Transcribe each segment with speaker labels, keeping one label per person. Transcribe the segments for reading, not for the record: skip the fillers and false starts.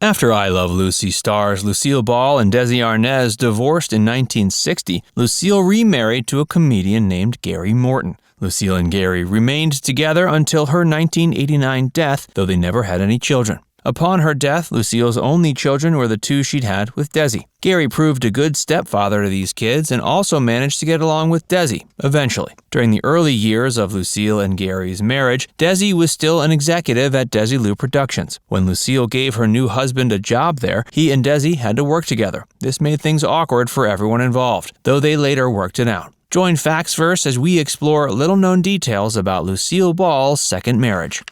Speaker 1: After I Love Lucy stars Lucille Ball and Desi Arnaz divorced in 1960, Lucille remarried to a comedian named Gary Morton. Lucille and Gary remained together until her 1989 death, though they never had any children. Upon her death, Lucille's only children were the two she'd had with Desi. Gary proved a good stepfather to these kids and also managed to get along with Desi, eventually. During the early years of Lucille and Gary's marriage, Desi was still an executive at Desilu Productions. When Lucille gave her new husband a job there, he and Desi had to work together. This made things awkward for everyone involved, though they later worked it out. Join Factsverse as we explore little-known details about Lucille Ball's second marriage.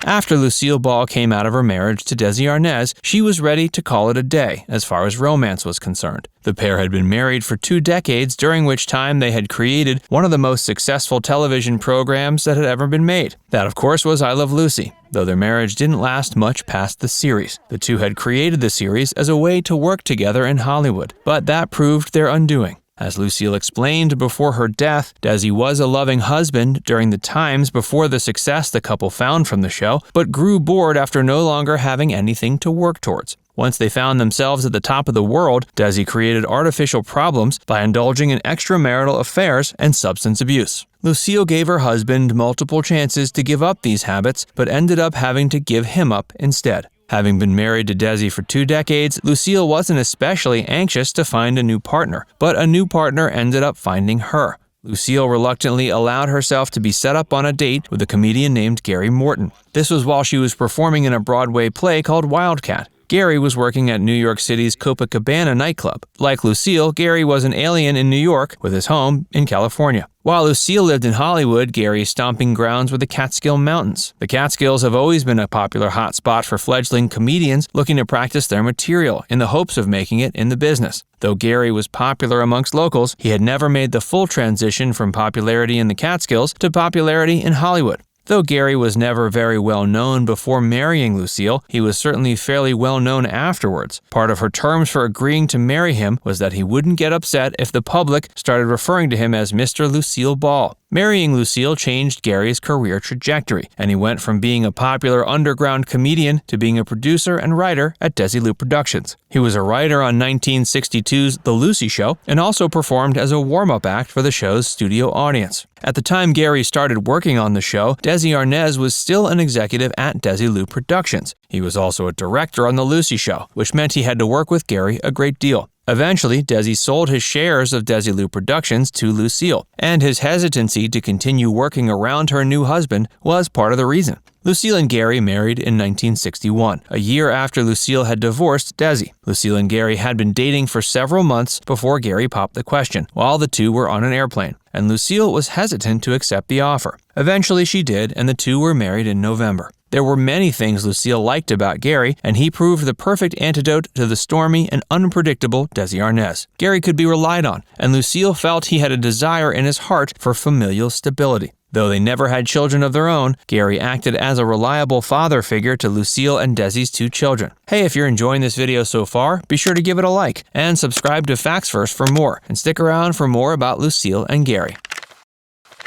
Speaker 1: After Lucille Ball came out of her marriage to Desi Arnaz, she was ready to call it a day as far as romance was concerned. The pair had been married for 2 decades, during which time they had created one of the most successful television programs that had ever been made. That, of course, was I Love Lucy, though their marriage didn't last much past the series. The two had created the series as a way to work together in Hollywood, but that proved their undoing. As Lucille explained before her death, Desi was a loving husband during the times before the success the couple found from the show, but grew bored after no longer having anything to work towards. Once they found themselves at the top of the world, Desi created artificial problems by indulging in extramarital affairs and substance abuse. Lucille gave her husband multiple chances to give up these habits, but ended up having to give him up instead. Having been married to Desi for 2 decades, Lucille wasn't especially anxious to find a new partner, but a new partner ended up finding her. Lucille reluctantly allowed herself to be set up on a date with a comedian named Gary Morton. This was while she was performing in a Broadway play called Wildcat. Gary was working at New York City's Copacabana nightclub. Like Lucille, Gary was an alien in New York with his home in California. While Lucille lived in Hollywood, Gary's stomping grounds were the Catskills Mountains. The Catskills have always been a popular hotspot for fledgling comedians looking to practice their material in the hopes of making it in the business. Though Gary was popular amongst locals, he had never made the full transition from popularity in the Catskills to popularity in Hollywood. Though Gary was never very well known before marrying Lucille, he was certainly fairly well known afterwards. Part of her terms for agreeing to marry him was that he wouldn't get upset if the public started referring to him as Mr. Lucille Ball. Marrying Lucille changed Gary's career trajectory, and he went from being a popular underground comedian to being a producer and writer at Desilu Productions. He was a writer on 1962's The Lucy Show and also performed as a warm-up act for the show's studio audience. At the time Gary started working on the show, Desi Arnaz was still an executive at Desilu Productions. He was also a director on The Lucy Show, which meant he had to work with Gary a great deal. Eventually, Desi sold his shares of Desilu Productions to Lucille, and his hesitancy to continue working around her new husband was part of the reason. Lucille and Gary married in 1961, a year after Lucille had divorced Desi. Lucille and Gary had been dating for several months before Gary popped the question, while the two were on an airplane, and Lucille was hesitant to accept the offer. Eventually she did, and the two were married in November. There were many things Lucille liked about Gary, and he proved the perfect antidote to the stormy and unpredictable Desi Arnaz. Gary could be relied on, and Lucille felt he had a desire in his heart for familial stability. Though they never had children of their own, Gary acted as a reliable father figure to Lucille and Desi's 2 children. Hey, if you're enjoying this video so far, be sure to give it a like, and subscribe to Factsverse for more, and stick around for more about Lucille and Gary.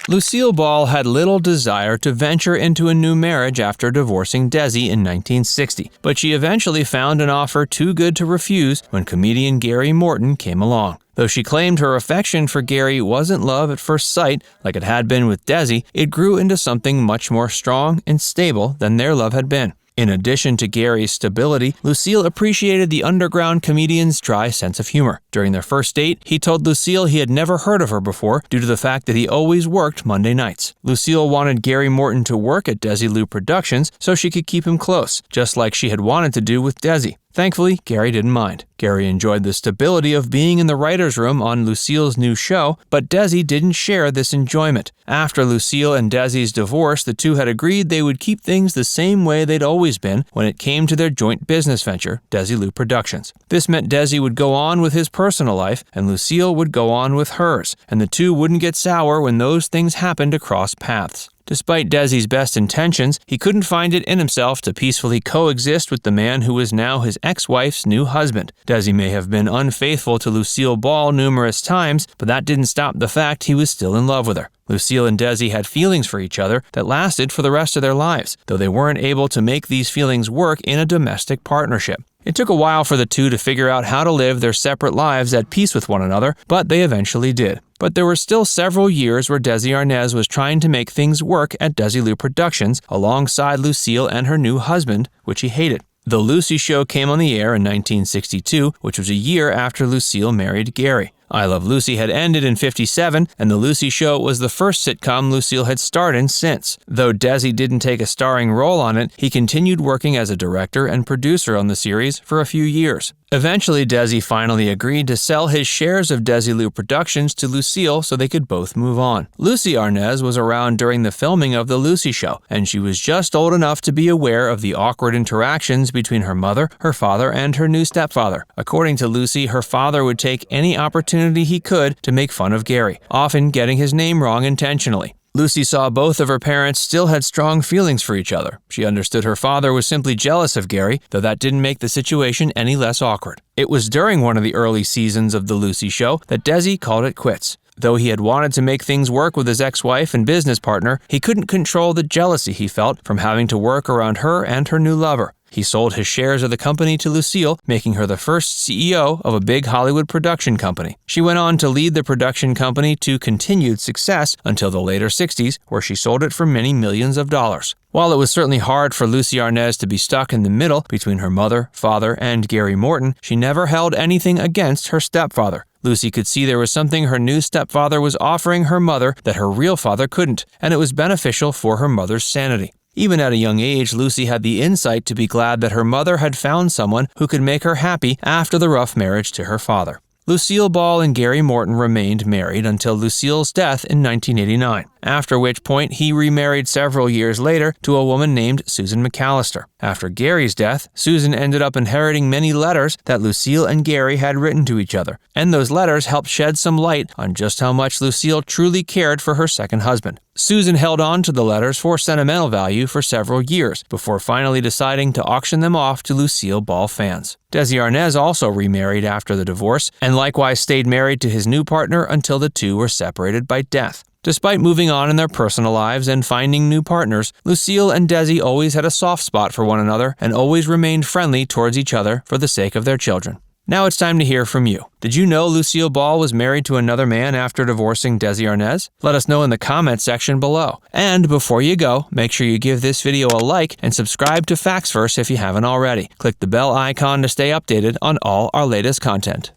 Speaker 1: Lucille Ball had little desire to venture into a new marriage after divorcing Desi in 1960, but she eventually found an offer too good to refuse when comedian Gary Morton came along. Though she claimed her affection for Gary wasn't love at first sight, like it had been with Desi, it grew into something much more strong and stable than their love had been. In addition to Gary's stability, Lucille appreciated the underground comedian's dry sense of humor. During their first date, he told Lucille he had never heard of her before due to the fact that he always worked Monday nights. Lucille wanted Gary Morton to work at Desilu Productions so she could keep him close, just like she had wanted to do with Desi. Thankfully, Gary didn't mind. Gary enjoyed the stability of being in the writer's room on Lucille's new show, but Desi didn't share this enjoyment. After Lucille and Desi's divorce, the two had agreed they would keep things the same way they'd always been when it came to their joint business venture, Desilu Productions. This meant Desi would go on with his personal life, and Lucille would go on with hers, and the two wouldn't get sour when those things happened to cross paths. Despite Desi's best intentions, he couldn't find it in himself to peacefully coexist with the man who was now his ex-wife's new husband. Desi may have been unfaithful to Lucille Ball numerous times, but that didn't stop the fact he was still in love with her. Lucille and Desi had feelings for each other that lasted for the rest of their lives, though they weren't able to make these feelings work in a domestic partnership. It took a while for the two to figure out how to live their separate lives at peace with one another, but they eventually did. But there were still several years where Desi Arnaz was trying to make things work at Desilu Productions alongside Lucille and her new husband, which he hated. The Lucy Show came on the air in 1962, which was a year after Lucille married Gary. I Love Lucy had ended in 1957, and The Lucy Show was the first sitcom Lucille had starred in since. Though Desi didn't take a starring role on it, he continued working as a director and producer on the series for a few years. Eventually, Desi finally agreed to sell his shares of Desilu Productions to Lucille so they could both move on. Lucy Arnaz was around during the filming of The Lucy Show, and she was just old enough to be aware of the awkward interactions between her mother, her father, and her new stepfather. According to Lucy, her father would take any opportunity he could to make fun of Gary, often getting his name wrong intentionally. Lucy saw both of her parents still had strong feelings for each other. She understood her father was simply jealous of Gary, though that didn't make the situation any less awkward. It was during one of the early seasons of The Lucy Show that Desi called it quits. Though he had wanted to make things work with his ex-wife and business partner, he couldn't control the jealousy he felt from having to work around her and her new lover. He sold his shares of the company to Lucille, making her the first CEO of a big Hollywood production company. She went on to lead the production company to continued success until the later 60s, where she sold it for many millions of dollars. While it was certainly hard for Lucy Arnaz to be stuck in the middle between her mother, father, and Gary Morton, she never held anything against her stepfather. Lucy could see there was something her new stepfather was offering her mother that her real father couldn't, and it was beneficial for her mother's sanity. Even at a young age, Lucy had the insight to be glad that her mother had found someone who could make her happy after the rough marriage to her father. Lucille Ball and Gary Morton remained married until Lucille's death in 1989, after which point he remarried several years later to a woman named Susan McAllister. After Gary's death, Susan ended up inheriting many letters that Lucille and Gary had written to each other, and those letters helped shed some light on just how much Lucille truly cared for her second husband. Susan held on to the letters for sentimental value for several years before finally deciding to auction them off to Lucille Ball fans. Desi Arnaz also remarried after the divorce and likewise stayed married to his new partner until the two were separated by death. Despite moving on in their personal lives and finding new partners, Lucille and Desi always had a soft spot for one another and always remained friendly towards each other for the sake of their children. Now it's time to hear from you. Did you know Lucille Ball was married to another man after divorcing Desi Arnaz? Let us know in the comments section below. And before you go, make sure you give this video a like and subscribe to Facts Verse if you haven't already. Click the bell icon to stay updated on all our latest content.